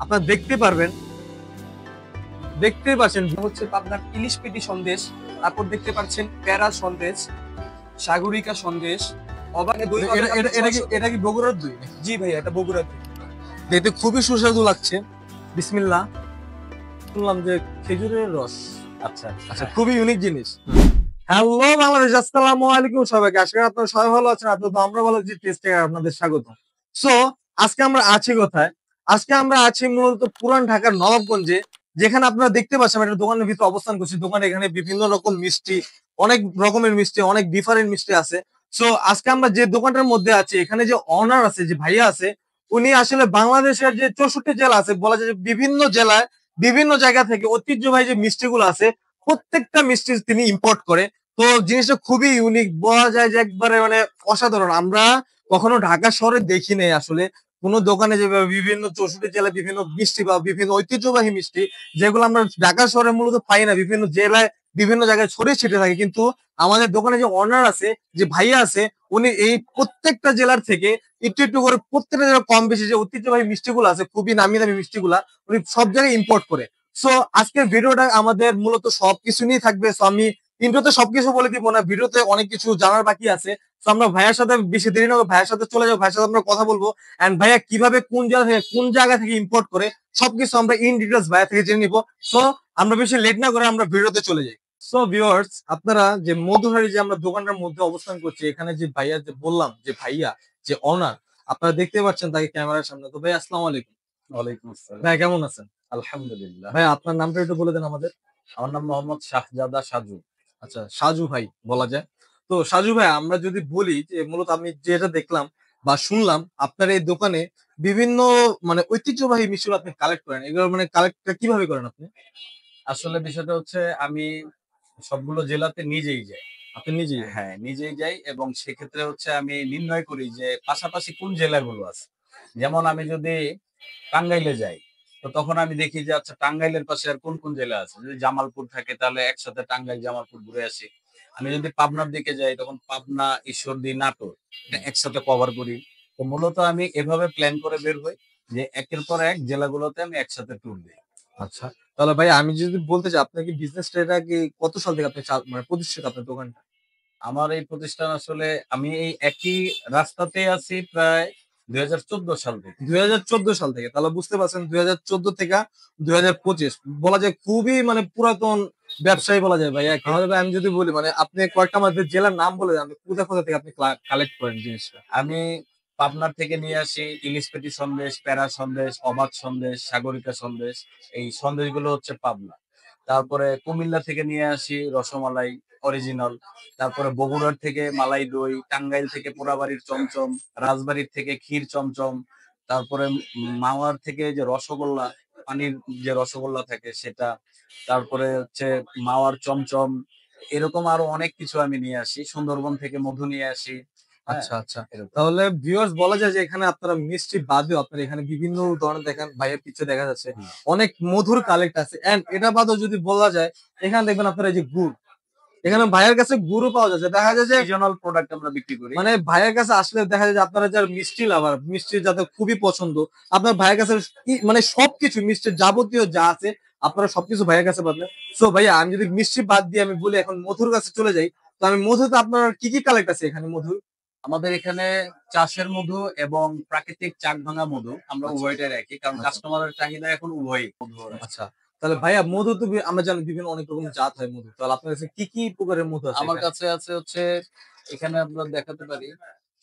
আপনারা দেখতে পাচ্ছেন হচ্ছে আপনার ইলিশ পেটি সন্দেশ, তারপর দেখতে পাচ্ছেন প্যারা সন্দেশ, সাগরিকা সন্দেশ, অবাকে দই এটা কি বগুড়ার দই? জি ভাইয়া, এটা বগুড়ার দই। দেখতে খুবই সুস্বাদু লাগছে। বিসমিল্লাহ। শুনলাম যে খেজুরের রস। আচ্ছা আচ্ছা, খুবই ইউনিক জিনিস। হ্যালো বাংলাদেশ, আসসালামু আলাইকুম সবাইকে। আশা করি আপনারা সবাই ভালো আছেন। আমরা ভালো আছি। টেস্টে আপনাদের স্বাগত। সো আজকে আমরা আছি কোথায়? আজকে আমরা আছি মূলত পুরান ঢাকার নবাবগঞ্জে, যেখানে আপনারা দেখতে পাচ্ছেন একটা দোকানের ভিতরে অবস্থান করছি। দোকানে এখানে বিভিন্ন রকম মিষ্টি, অনেক রকমের মিষ্টি, অনেক ডিফারেন্ট মিষ্টি আছে। সো আজকে আমরা যে দোকানটার মধ্যে আছি, এখানে যে অনার আছে, যে ভাইয়া আছে, উনি আসলে বাংলাদেশের যে 64 জেলা আছে, বলা যায় যে বিভিন্ন জেলায় বিভিন্ন জায়গা থেকে ঐতিহ্যবাহী যে মিষ্টিগুলো আছে, প্রত্যেকটা মিষ্টি তিনি ইম্পোর্ট করে। তো জিনিসটা খুবই ইউনিক, বলা যায় যে একবারে মানে অসাধারণ। আমরা কখনো ঢাকা শহরে দেখি নাই আসলে কোনো দোকানে যে বিভিন্ন 64 জেলায় বিভিন্ন মিষ্টি বা বিভিন্ন ঐতিহ্যবাহী মিষ্টি, যেগুলো আমরা ঢাকা শহরে মূলত পাই না, বিভিন্ন জেলায় বিভিন্ন জায়গায় ছড়িয়ে ছিটে থাকে। কিন্তু আমাদের দোকানে যে অনার আছে, যে ভাইয়া আছে, উনি এই প্রত্যেকটা জেলার থেকে একটু একটু করে প্রত্যেকটা জেলার কম বেশি যে ঐতিহ্যবাহী মিষ্টিগুলো আছে, খুবই নামি দামি মিষ্টিগুলা উনি সব জায়গায় ইম্পোর্ট করে। সো আজকের ভিডিওটা আমাদের মূলত সবকিছু নিয়ে থাকবে। সো আমি ইন্ট্রোতে সবকিছু বলে দিব না, ভিডিওতে অনেক কিছু জানার বাকি আছে। তো আমরা ভাইয়ার সাথে বেশি দেরি না করে ভাইয়ার সাথে চলে যাবো, ভাইয়ের সাথে আমরা কথা বলবো। এন্ড ভাইয়া কিভাবে কোন জায়গা থেকে ইম্পোর্ট করে সবকিছু আমরা ইন ডিটেলস ভাইয়া থেকে জেনে নিবো। সো আমরা বেশি লেট না করে আমরা ভিডিওতে চলে যাই। সো ভিউয়ার্স, আপনারা যে মধুহারি যে আমরা দোকানটার মধ্যে অবস্থান করছি, এখানে যে ভাইয়া যে বললাম যে ভাইয়া যে অনার, আপনারা দেখতে পাচ্ছেন তাকে ক্যামেরার সামনে। তো ভাই আসসালামু আলাইকুম। ওয়ালাইকুম আসসালাম। ভাই কেমন আছেন? আলহামদুলিল্লাহ। ভাই আপনার নামটা একটু বলে দেন আমাদের। আমার নাম মোহাম্মদ শাহজাদা সাজু। আচ্ছা, সাজু ভাই বলা যায়। তো সাজু ভাই, আমরা যদি বলি যে মূলত আমি যেটা দেখলাম বা শুনলাম, আপনার এই দোকানে বিভিন্ন মানে ঐতিহ্যবাহী মিষ্টি আপনি কালেক্ট করেন। এগুলো মানে কালেক্টটা কিভাবে করেন আপনি? আসলে বিষয়টা হচ্ছে আমি সবগুলো জেলাতে নিজেই যাই। আপনি নিজেই? হ্যাঁ, নিজেই যাই এবং সেক্ষেত্রে হচ্ছে আমি নির্ণয় করি যে পাশাপাশি কোন জেলাগুলো আছে। যেমন আমি যদি টাঙ্গাইলে যাই, তো তখন আমি দেখি যে আচ্ছা টাঙ্গাইলের পাশে আর কোন জেলা আছে। যদি জামালপুর থাকে তাহলে একসাথে টাঙ্গাইল, জামালপুর ঘুরে আসি। আমি যদি পাবনার দিকে যাই তখন পাবনা, ঈশ্বরদী, নাটোর এটা একসাথে কভার করি। তো মূলত আমি এভাবে প্ল্যান করে বের হই যে একের পর এক জেলাগুলোতে আমি একসাথে ট্যুর দেই। আচ্ছা। তাহলে ভাই আমি যদি বলতে চাই, আপনার কি বিজনেসটা এটা কি কত সাল থেকে আপনি মানে প্রতিষ্ঠিত আপনার দোকানটা? আমার এই প্রতিষ্ঠান আসলে আমি এই একই রাস্তাতেই আছি প্রায় ২০১৪ সাল থেকে। ২০১৪ সাল থেকে। তাহলে বুঝতে পারছেন ২০১৪ থেকে ২০২৫ বলা যায় খুবই মানে পুরাতন ব্যবসায়ী বলা যায় ভাই। তাহলে ভাই আমি যদি বলি মানে আপনি কয়েকটা আমাদের জেলার নাম বলে দেন, কোথা থেকে আপনি কালেক্ট করেন জিনিসটা? আমি পাবনার থেকে নিয়ে আসি ইলিশ পেটি সন্দেশ, প্যারা সন্দেশ, অবাত সন্দেশ, সাগরিকা সন্দেশ। এই সন্দেশগুলো হচ্ছে পাবনা। তারপরে কুমিল্লা থেকে নিয়ে আসি রসমালাই অরিজিনাল। তারপরে বগুড়ার থেকে মালাই দই, টাঙ্গাইল থেকে পোড়াবাড়ির চমচম, রাজবাড়ির থেকে ক্ষীর চমচম, তারপরে মাওয়ার থেকে যে রসগোল্লা, পানির যে রসগোল্লা থাকে সেটা, তারপরে হচ্ছে মাওয়ার চমচম, এরকম আরো অনেক কিছু আমি নিয়ে আসি। সুন্দরবন থেকে মধু নিয়ে আসি। হ্যাঁ, আচ্ছা, আচ্ছা। এরকম। তাহলে ভিউয়ার্স, বলা যায় যে এখানে আপনারা মিষ্টি বাদেও আপনারা এখানে বিভিন্ন ধরনের দেখেন ভাইয়ের পিছে দেখা যাচ্ছে হুম। অনেক মধুর কালেক্ট আছে। এন্ড এটা বাদেও যদি বলা যায়, এখানে দেখবেন আপনারা এই যে গুড়, এখানে ভাইয়ের কাছে গুড়ও পাওয়া যাচ্ছে। দেখা যায় যে সিজনাল প্রোডাক্ট আমরা বিক্রি করি। মানে ভাইয়ের কাছে আসলে দেখা যায় যে আপনারা যারা মিষ্টি লাভার, মিষ্টি যাদের খুবই পছন্দ, আপনার ভাইয়ের কাছে মানে সবকিছু মিষ্টির যাবতীয় যা আছে আপনারা সবকিছু ভাইয়ের কাছে পাবেন। সো ভাইয়া, আমি যদি মিষ্টি বাদ দিয়ে আমি বলি এখন মধুর কাছে চলে যাই, তো আমি মধুতে আপনার কি কি কালেক্ট আছে এখানে মধু? আমাদের এখানে চাষের মধু এবং প্রাকৃতিক চাক ভাঙা মধু আমরা আচ্ছা, উভয়টাই রাখি। কারণ আচ্ছা, কাস্টমারের চাহিদা এখন উভয়ই মধু আছে। আচ্ছা। তাহলে ভাইয়া মধু তো আমরা জানি বিভিন্ন অনেক রকম জাত হয় মধু। তাহলে আপনার কাছে কি কি প্রকারের মধু আছে আমার এখানে? কাছে আছে হচ্ছে এখানে আমরা দেখাতে পারি।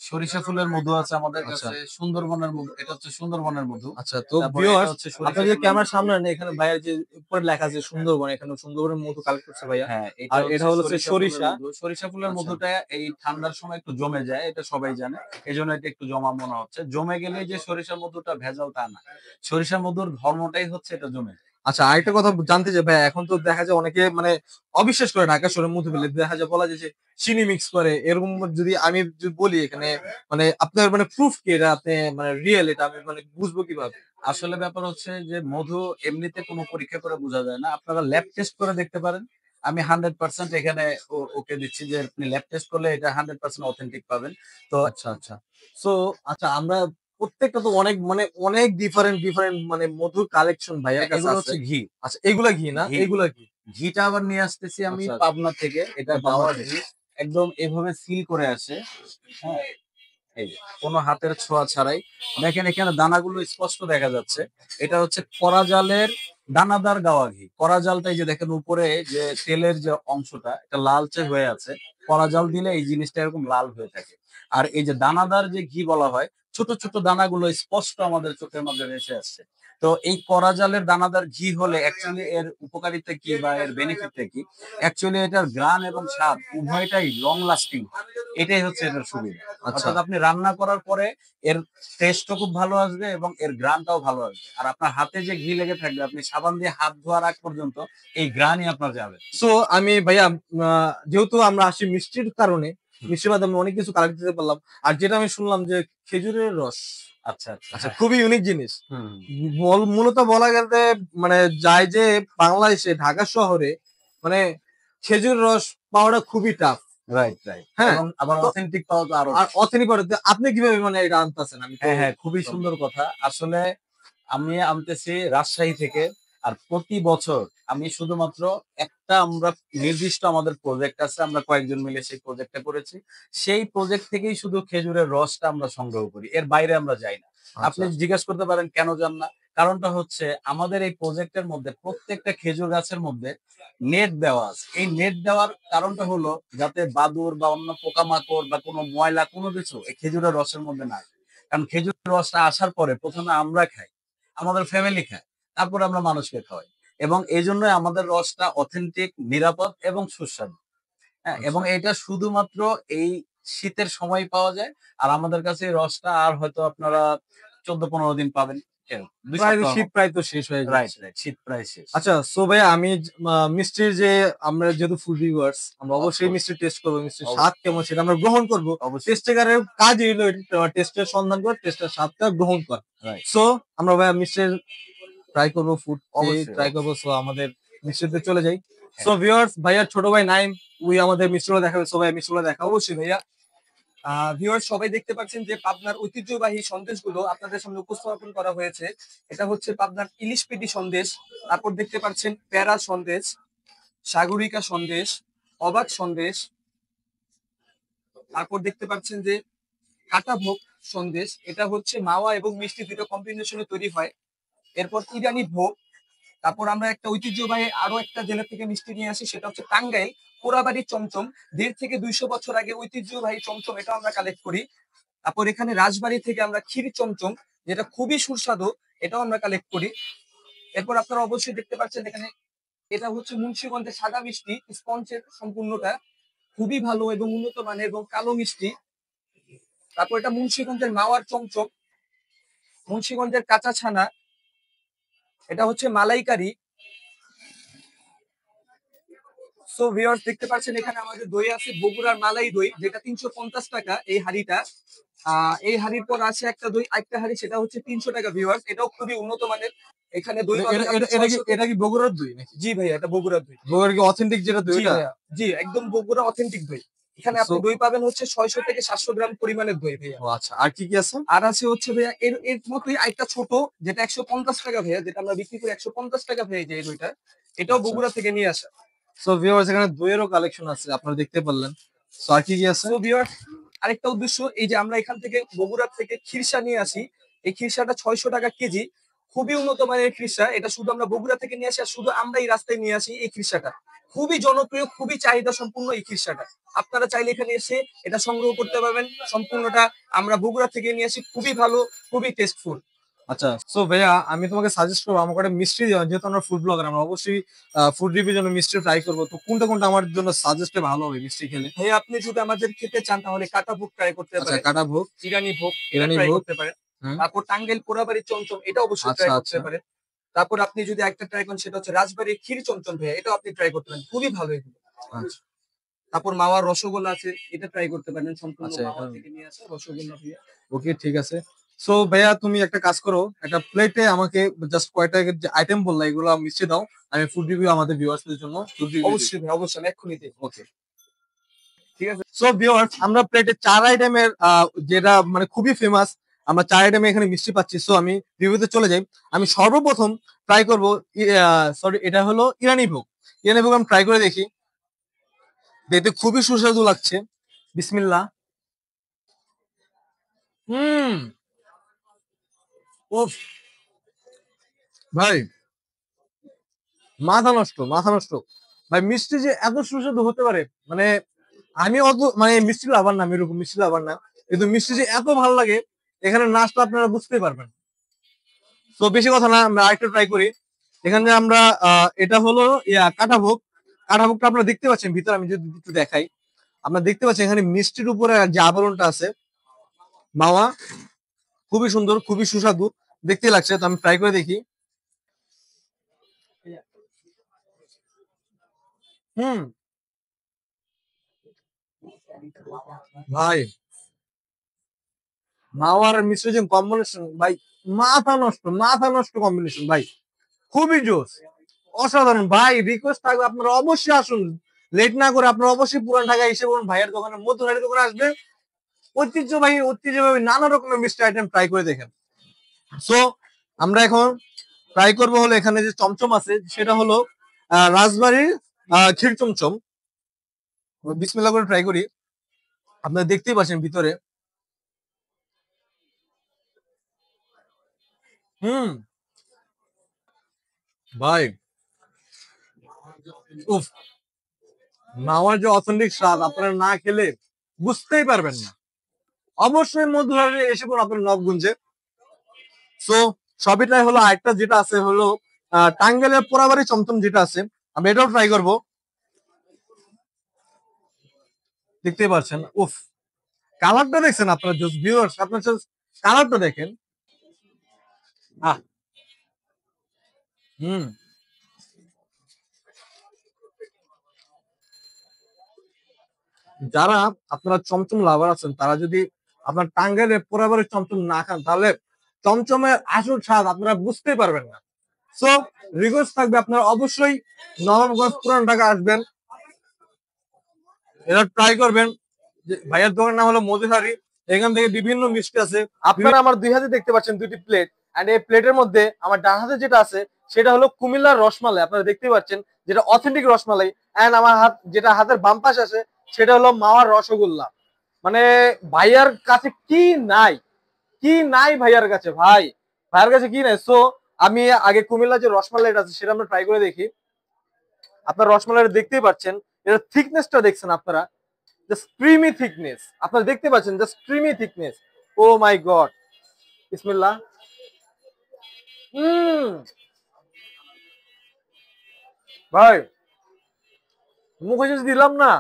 সরিষা ফুলের মধু আছে আমাদের আচ্ছা, কাছে, সুন্দরবনের মধু। এটা হচ্ছে সুন্দরবনের মধু। আচ্ছা। তো তারপরে এটা ভিউয়ার্স, হচ্ছে আপনার সরিষা যে ফুলের ক্যামেরার মধু। সামনে আনেন, এখানে ভাইয়ার যে উপরে লেখা আছে সুন্দরবন, এখানে সুন্দরবনের মধু কালেক্ট করছে ভাইয়া। হ্যাঁ, এটা আর এটা হচ্ছে হলো হচ্ছে সরিষা ফুলের সরিষা। মধু। সরিষা ফুলের আচ্ছা, মধুটা এই ঠান্ডার সময় একটু জমে যায়। এটা সবাই জানে। এজন্য এটা একটু জমা মনে হচ্ছে। জমে গেলে যে সরিষার মধুটা ভেজাল তা না। সরিষার মধুর ধর্মটাই হচ্ছে এটা জমে যায়। আচ্ছা। আরেকটা কথা জানতে চাই ভাইয়া, এখন তো দেখা যায় অনেকে মানে অবিশ্বাস করে ঢাকা শহরে মধু পেলে, দেখা যায় বলা যায় যে চিনি মিক্স করে এরকম। যদি আমি যদি বলি এখানে মানে আপনার মানে প্রুফ কি এটা আপনি মানে রিয়েল, এটা আমি মানে বুঝবো কিভাবে? আসলে ব্যাপার হচ্ছে যে মধু এমনিতে কোনো পরীক্ষা করে বোঝা যায় না। আপনারা ল্যাব টেস্ট করে দেখতে পারেন। আমি 100% এখানে ওকে দিচ্ছি যে আপনি ল্যাব টেস্ট করলে এটা 100% অথেন্টিক পাবেন। তো আচ্ছা, আচ্ছা। সো আচ্ছা, আমরা প্রত্যেকটা তো অনেক মানে অনেক ডিফারেন্ট ডিফারেন্ট মানে মধুর কালেকশন ভাইয়া কাছে এগুলো আছে। হচ্ছে ঘি। আচ্ছা এগুলা ঘি না? ঘি। এগুলা কি? ঘিটা আবার নিয়ে আসতেছি আমি আচ্ছা, আচ্ছা। পাবনা থেকে। এটা পাবনা গাওয়া থেকে। ঘি। একদম এভাবে সিল করে আসে। হ্যাঁ, এই যে কোনো হাতের ছোঁয়া ছাড়াই। দেখেন এখানে দানাগুলো স্পষ্ট দেখা যাচ্ছে। এটা হচ্ছে কড়া জালের দানাদার গাওয়া ঘি। কড়া জালটা এই যে দেখেন উপরে যে তেলের যে অংশটা এটা লালচে হয়ে আছে। কড়া জাল দিলে এই জিনিসটা এরকম লাল হয়ে থাকে। আর এই যে দানাদার যে ঘি বলা হয়, ছোট ছোট দানাগুলো স্পষ্ট আমাদের চোখের মধ্যে ভেসে আসছে। তো এই কড়া জালের দানাদার ঘি হলে অ্যাকচুয়ালি এর উপকারিতা কি বা এর বেনিফিটটা কি? অ্যাকচুয়ালি এটার ঘ্রাণ এবং স্বাদ উভয়টাই লং লাস্টিং। এটাই হচ্ছে এটার সুবিধা। আচ্ছা। অর্থাৎ আপনি রান্না করার পরে এর টেস্টও খুব ভালো আসবে এবং এর ঘ্রাণটাও ভালো আসবে। আর আপনার হাতে যে ঘি লেগে থাকবে আপনি সাবান দিয়ে হাত ধোয়ার আগ পর্যন্ত এই ঘ্রাণই আপনার যাবে। সো আমি ভাইয়া যেহেতু আমরা আসি মিষ্টির কারণে মিষ্টির মাধ্যমে অনেক কিছু কালেক্ট করতে পারলাম। আর যেটা আমি শুনলাম যে খেজুরের রস আচ্ছা, আচ্ছা। আচ্ছা খুবই ইউনিক জিনিস। হুম, মূলত বলা গেলে মানে যায় যে বাংলাদেশে ঢাকা শহরে মানে খেজুর রস পাওয়াটা খুবই টাফ। Right, right. হ্যাঁ, এবং আবার তো অথেন্টিক পাওয়া তো আরো আর অথেনিক আপনি কিভাবে মানে এটা আনতেছেন? আমি তো হ্যাঁ, হ্যাঁ, খুবই সুন্দর কথা। আসলে আমি আনতেছি রাজশাহী থেকে। আর প্রতি বছর আমি শুধুমাত্র একটা আমরা নির্দিষ্ট আমাদের প্রজেক্ট আছে। আমরা কয়েকজন মিলে সেই প্রজেক্টটা করেছি। সেই প্রজেক্ট থেকেই শুধু খেজুরের রসটা আমরা সংগ্রহ করি। এর বাইরে আমরা যাই না। আপনি আচ্ছা জিজ্ঞেস করতে পারেন কেন যান না? কারণটা হচ্ছে আমাদের এই প্রজেক্টের মধ্যে প্রত্যেকটা খেজুর গাছের মধ্যে নেট দেওয়া আছে। এই নেট দেওয়ার কারণটা হলো যাতে বাদুড় বা অন্য পোকামাকড় বা কোনো ময়লা কোনো কিছু এই খেজুরের রসের মধ্যে না আসে। কারণ খেজুরের রসটা আসার পরে ১ম এ আমরা খাই, আমাদের ফ্যামিলি খায়, তারপরে আমরা মানুষকে খাওয়াই। এবং এজন্যই আমাদের রসটা অথেন্টিক, নিরাপদ এবং সুস্বাদু। হ্যাঁ? এবং আচ্ছা এটা শুধুমাত্র এই শীতের সময় পাওয়া যায়। আর আমাদের কাছে এই রসটা আর হয়তো আপনারা ১৪-১৫ দিন পাবেন। এরকম ২ প্রায় সপ্তাহ শীত প্রায় তো শেষ হয়ে রাইট, যাচ্ছে। রাইট। শীত প্রায় শেষ। আচ্ছা সো ভাইয়া আমি মিষ্টির যে আমরা যেহেতু ফুড রিভিউয়ার্স আমরা অবশ্যই অফকোর্স, মিষ্টি টেস্ট করবো, মিষ্টির অবশ্যই, স্বাদ কেমন সেটা আমরা গ্রহণ করবো। অবশ্যই। টেস্টের কাজই হলো টেস্টের সন্ধান করে টেস্টের স্বাদটা গ্রহণ করা। রাইট। সো আমরা ভাইয়া মিষ্টির ট্রাই করবো, ফুড অবশ্যই, ট্রাই করবো। অবশ্যই। সো আমাদের মিষ্টিতে চলে যাই। সো হ্যাঁ, ভিউয়ার্স ভাইয়ার ছোট ভাই নাইম উই আমাদের মিষ্টিগুলো দেখাবে। সো ভাইয়া মিষ্টিগুলো দেখাও। অবশ্যই ভাইয়া। ভিউয়ার্স সবাই দেখতে পাচ্ছেন যে পাবনার ঐতিহ্যবাহী সন্দেশগুলো আপনাদের সামনে উপস্থাপন করা হয়েছে। এটা হচ্ছে পাবনার ইলিশ পেটি সন্দেশ। তারপর দেখতে পাচ্ছেন প্যারা সন্দেশ, সাগরিকা সন্দেশ, অবাক সন্দেশ। তারপর দেখতে পাচ্ছেন যে কাটাভোগ সন্দেশ। এটা হচ্ছে মাওয়া এবং মিষ্টি দুটো কম্বিনেশনে তৈরি হয়। এরপর ইরানি ভোগ। তারপর আমরা একটা ঐতিহ্যবাহী আরো একটা জেলা থেকে মিষ্টি নিয়ে আসি, সেটা হচ্ছে টাঙ্গাইল পোড়াবাড়ি চমচম। ১.৫ থেকে ২০০ বছর আগে ঐতিহ্যবাহী চমচম, এটা আমরা কালেক্ট করি। তারপর এখানে রাজবাড়ী থেকে আমরা ক্ষীর চমচম, যেটা খুবই সুস্বাদু, এটাও আমরা কালেক্ট করি। এরপর আপনারা অবশ্যই দেখতে পাচ্ছেন এখানে এটা হচ্ছে মুন্সিগঞ্জের সাদা মিষ্টি স্পঞ্জের সম্পূর্ণটা খুবই ভালো এবং উন্নত মানের এবং কালো মিষ্টি। তারপর এটা মুন্সিগঞ্জের মাওয়ার চমচম, মুন্সিগঞ্জের কাঁচা ছানা, এটা হচ্ছে মালাইকারি। সো ভিউয়ার্স দেখতে পাচ্ছেন এখানে আমাদের দই আছে বগুড়ার মালাই দই, যেটা ৩৫০ টাকা এই হাড়িটা। এই হাড়ির পর আছে একটা দই, আরেকটা হাড়ি, সেটা হচ্ছে ৩০০ টাকা ভিউয়ার্স, এটাও খুবই উন্নত মানের। এখানে দই এটা পাবেন এটা আপনি এটা এটা কি ৬০০ এটা কি বগুড়ার দই নাকি? জি ভাইয়া, এটা বগুড়ার দই। বগুড়ার কি অথেন্টিক যেটা দই জি ওটা? ভাইয়া, জি একদম বগুড়া অথেন্টিক দই। এখানে সো আপনি দই পাবেন হচ্ছে ৬০০ থেকে ৭০০ গ্রাম পরিমাণের দই ভাইয়া। ও আচ্ছা আর কি কি আছে? আর আছে হচ্ছে ভাইয়া এর এর মতোই আরেকটা ছোট, যেটা ১৫০ টাকা ভাইয়া, যেটা আমরা বিক্রি করি ১৫০ টাকা ভাইয়া যে এই দইটা, এটাও আচ্ছা বগুড়া থেকে নিয়ে আসা। সো ভিউয়ার্স এখানে দইয়েরও কালেকশন আছে আপনারা দেখতে পারলেন। সো আর কি কি আছে? সো ভিউয়ার্স আরেকটা উদ্দেশ্য, এই যে আমরা এখান থেকে বগুড়া থেকে খিরসা নিয়ে আসি। এই খিরসাটা ৬০০ টাকা কেজি, খুবই উন্নত মানের খিরসা। এটা শুধু আমরা বগুড়া থেকে নিয়ে আসি, আর শুধু আমরা এই রাস্তায় নিয়ে আসি এই খিরসাটা। খুবই জনপ্রিয়, খুবই চাহিদা সম্পূর্ণ এই খিরসাটা। আপনারা চাইলে এখানে এসে এটা সংগ্রহ করতে পারবেন। সম্পূর্ণটা আমরা বগুড়া থেকে নিয়ে আসি, খুবই ভালো, খুবই টেস্টফুল। আচ্ছা সো ভাইয়া আমি তোমাকে সাজেস্ট করবো আমাকে একটা মিষ্টি দিও, যেহেতু আমরা ফুড ব্লগার আমরা অবশ্যই ফুড রিভিউর জন্য মিষ্টি ট্রাই করবো। তো কোনটা কোনটা আমার জন্য সাজেস্টে ভালো হবে মিষ্টি খেলে? ভাইয়া আপনি যদি আমাদের খেতে চান তাহলে কাটা ভোগ ট্রাই করতে আচ্ছা পারেন, কাটা ভোগ, ইরানি ভোগ এটা ইরানি ট্রাই ভোগ। করতে পারেন। হুম। তারপর টাঙ্গাইল পোড়াবাড়ি চমচম, এটা অবশ্যই আচ্ছা ট্রাই করতে আচ্ছা পারেন। তারপর আপনি যদি একটা ট্রাই করেন, সেটা হচ্ছে রাজবাড়ির ক্ষীর চমচম ভাইয়া, এটাও আপনি ট্রাই করতে পারেন, খুবই ভালো এগুলো। আচ্ছা তারপর মাওয়ার রসগোল্লা আছে, এটা ট্রাই করতে পারেন, সম্পূর্ণ আচ্ছা মাওয়া থেকে নিয়ে আসা রসগোল্লা ভাইয়া। ওকে ঠিক আছে। সো ভাইয়া তুমি একটা কাজ করো, একটা প্লেটে আমাকে জাস্ট কয়টা যে আইটেম বললা এগুলো মিশিয়ে দাও। আমি ফুড রিভিউ আমাদের ভিউয়ার্সদের জন্য ফুড রিভিউ দিই। অবশ্যই ভাই, অবশ্যই আমি এক্ষুনি দিই। ওকে ঠিক আছে। সো ভিউয়ার্স আমরা প্লেটে ৪ আইটেমের যেটা মানে খুবই ফেমাস আমরা 4 আইটেমে এখানে মিষ্টি পাচ্ছি। সো আমি রিভিউতে চলে যাই। আমি সর্বপ্রথম ট্রাই করব, সরি এটা হলো ইরানি ভোগ। ইরানি ভোগ আমি ট্রাই করে দেখি। দেখতে খুবই সুস্বাদু লাগছে। বিসমিল্লাহ। হুম। উফ ভাই, মাথা নষ্ট, মাথা নষ্ট। ভাই মিষ্টি যে এত সুস্বাদু হতে পারে, মানে আমি অত মানে মিষ্টি লাভার না, আমি এরকম মিষ্টি লাভার না, কিন্তু মিষ্টি যে এত ভালো লাগে এখানে নাচটা আপনারা বুঝতেই পারবেন। তো বেশি কথা না, আমরা আরেকটা ট্রাই করি। এখানে আমরা এটা হলো কাঠা ভোগ। কাঠা ভোগটা আপনারা দেখতে পাচ্ছেন ভিতরে, আমি যদি একটু দেখাই, আপনারা দেখতে পাচ্ছেন এখানে মিষ্টির উপরে যে আবরণটা আছে মাওয়া, খুবই সুন্দর, খুবই সুস্বাদু দেখতে লাগছে। তো আমি ট্রাই করে দেখি। হুম। ভাই, মাওয়ার আর মিষ্টির যে কম্বিনেশন ভাই, মাথা নষ্ট, মাথা নষ্ট কম্বিনেশন ভাই, খুবই জোস, অসাধারণ। ভাই রিকোয়েস্ট থাকবে আপনারা অবশ্যই আসুন, লেট না করে আপনারা অবশ্যই পুরান ঢাকায় এসে বলুন ভাইয়ের দোকানে, মধুহারি দোকানে আসবে, ঐতিহ্যবাহী নানা রকমের মিষ্টি আইটেম ট্রাই করে দেখেন। সো আমরা এখন ট্রাই করবো হলো এখানে যে চমচম আছে সেটা হলো রাজবাড়ির ক্ষীর চমচম। বিসমিল্লাহ করে ট্রাই করি। আপনারা দেখতেই পাচ্ছেন ভিতরে। হুম। ভাই, উফ, মাওয়ার যে অথেন্টিক স্বাদ আপনারা না খেলে বুঝতেই পারবেন না। অবশ্যই মধুহারি এসে পড়ুন আপনার নবগঞ্জে। সো সবইটাই হলো, আরেকটা যেটা আছে হলো টাঙ্গাইলের পোড়াবাড়ি চমচম যেটা আছে, আমি এটাও ট্রাই করব। দেখতেই পাচ্ছেন, উফ, কালারটা দেখছেন আপনারা, জাস্ট ভিউয়ার্স আপনার কালারটা দেখেন। আহ, হুম। যারা আপনারা চমচম লাভার আছেন তারা যদি আপনার টাঙ্গাইলের পোড়াবাড়ির চমচম না খান তাহলে চমচমের আসল স্বাদ আপনারা বুঝতেই পারবেন না। সো রিকোয়েস্ট থাকবে আপনারা অবশ্যই নবাবগঞ্জ পুরান ঢাকা আসবেন, এটা ট্রাই করবেন। ভাইয়ের দোকানের নাম হলো মধুহারি। এখান থেকে বিভিন্ন মিষ্টি আছে। আপনারা আমার দুই হাতে দেখতে পাচ্ছেন দুটি প্লেট, এন্ড এই প্লেটের মধ্যে আমার ডান হাতে যেটা আছে সেটা হলো কুমিল্লার রসমালাই, আপনারা দেখতে পাচ্ছেন, যেটা অথেন্টিক রসমালাই। এন্ড আমার হাত যেটা হাতের বাম পাশে আছে সেটা হলো মাওয়ার রসগোল্লা। মানে ভাইয়ার কাছে কি নাই, কি নাই ভাইয়ার কাছে, ভাই ভাইয়ার কাছে কি নাই। সো আমি আগে কুমিল্লা যে রসমালাইটা আছে সেটা আমরা ট্রাই করে দেখি। আপনার রসমালাইটা দেখতেই পাচ্ছেন, এর থিকনেসটা দেখছেন আপনারা, জাস্ট ক্রিমি থিকনেস, আপনারা দেখতে পাচ্ছেন, জাস্ট ক্রিমি থিকনেস। ও মাই গড, বিসমিল্লাহ। হুম। ভাই মুখে যদি দিলাম না,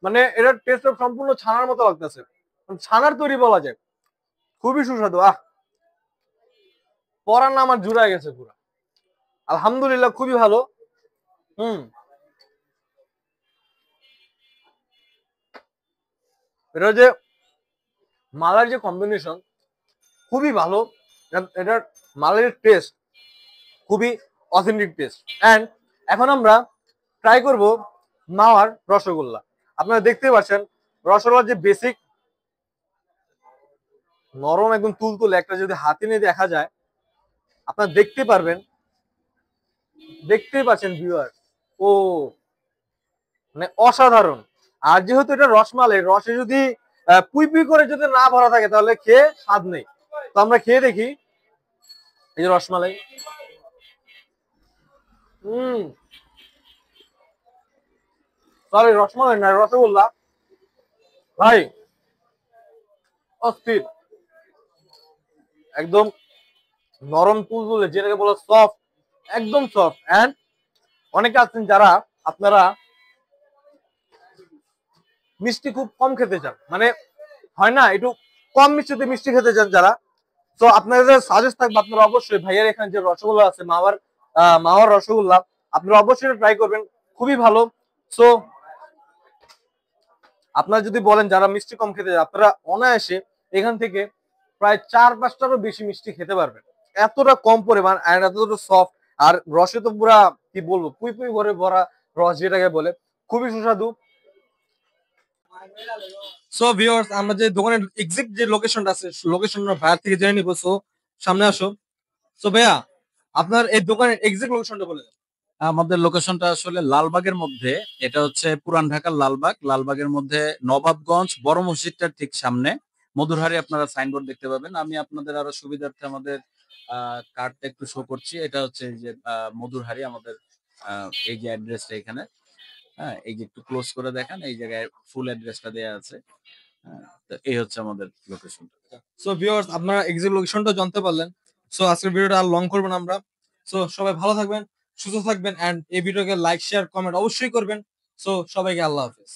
মানে এটার টেস্ট সম্পূর্ণ ছানার মতো লাগতেছে, ছানার তৈরি বলা যায়, খুবই সুস্বাদু। পরার না আমার জুড়ায় গেছে পুরো, আলহামদুলিল্লাহ খুবই ভালো। হুম। এটা যে মালার যে কম্বিনেশন খুবই ভালো, এটার মালের টেস্ট খুবই অথেন্টিক টেস্ট। এন্ড এখন আমরা ট্রাই করব মাওয়ার রসগোল্লা। আপনারা দেখতে পাচ্ছেন রসগোল্লার যে বেসিক নরম একদম তুলতুলে, একটা যদি হাতে নিয়ে দেখা যায় আপনারা দেখতে পারবেন, দেখতেই পাচ্ছেন ভিউয়ার। ও মানে অসাধারণ। আর যেহেতু এটা রসমালাই, রসে যদি পুই পুই করে যদি না ভরা থাকে তাহলে খেয়ে স্বাদ নেই। তো আমরা খেয়ে দেখি এই যে রসমালাই। হম। সরি রসমালাই না, রসগোল্লা। ভাই অস্থির, একদম নরম তুলতুলে, যেটাকে বলো সফট, একদম সফট। এন্ড অনেকে আছেন যারা আপনারা মিষ্টি খুব কম খেতে চান, মানে হয় না একটু কম মিষ্টিতে মিষ্টি খেতে চান যারা, তো আপনাদের সাজেস্ট থাকবে আপনারা অবশ্যই ভাইয়ার এখানে যে রসগোল্লা আছে মাওয়ার, মাওয়ার রসগোল্লা, আপনারা অবশ্যই ট্রাই করবেন, খুবই ভালো। সো আপনারা যদি বলেন যারা মিষ্টি কম খেতে চান, আপনারা অনায়াসে এখান থেকে প্রায় 4-5টারও বেশি মিষ্টি খেতে পারবেন, এতটা কম পরিমাণ আর এতটা সফট। আর রসে তো পুরা কি বলবো, পুই পুই ভরে ভরা রস যেটাকে বলে, খুবই সুস্বাদু। সো ভিউয়ার্স, আমরা যে দোকানের এক্সাক্ট যে লোকেশনটা আছে, লোকেশনটা ভাইয়ার থেকে জেনে নিব। সো সামনে আসো। সো ভাইয়া, আপনার এই দোকানের এক্সাক্ট লোকেশনটা বলে দেন। আমাদের লোকেশনটা আসলে লালবাগের মধ্যে, এটা হচ্ছে পুরান ঢাকার লালবাগ। লালবাগের মধ্যে নবাবগঞ্জ বড় মসজিদটার ঠিক সামনে মধুরহারি আপনারা সাইনবোর্ড দেখতে পাবেন। আমি আপনাদের আরো সুবিধার্থে আমাদের কার্ডটা একটু শো করছি। এটা হচ্ছে এই যে মধুরহারি আমাদের এই যে অ্যাড্রেসটা এখানে। হ্যাঁ, এই যে একটু ক্লোজ করে দেখেন, এই জায়গায় ফুল অ্যাড্রেসটা দেয়া আছে। হ্যাঁ, তো এই হচ্ছে আমাদের লোকেশন। সো ভিউয়ার্স, আপনারা এক্সাক্ট লোকেশনটা জানতে পারলেন। সো আজকের ভিডিওটা আর লং করব না আমরা। সো সবাই ভালো থাকবেন, সুস্থ থাকবেন, এন্ড এই ভিডিওকে লাইক, শেয়ার, কমেন্ট অবশ্যই করবেন। সো সবাইকে আল্লাহ হাফেজ।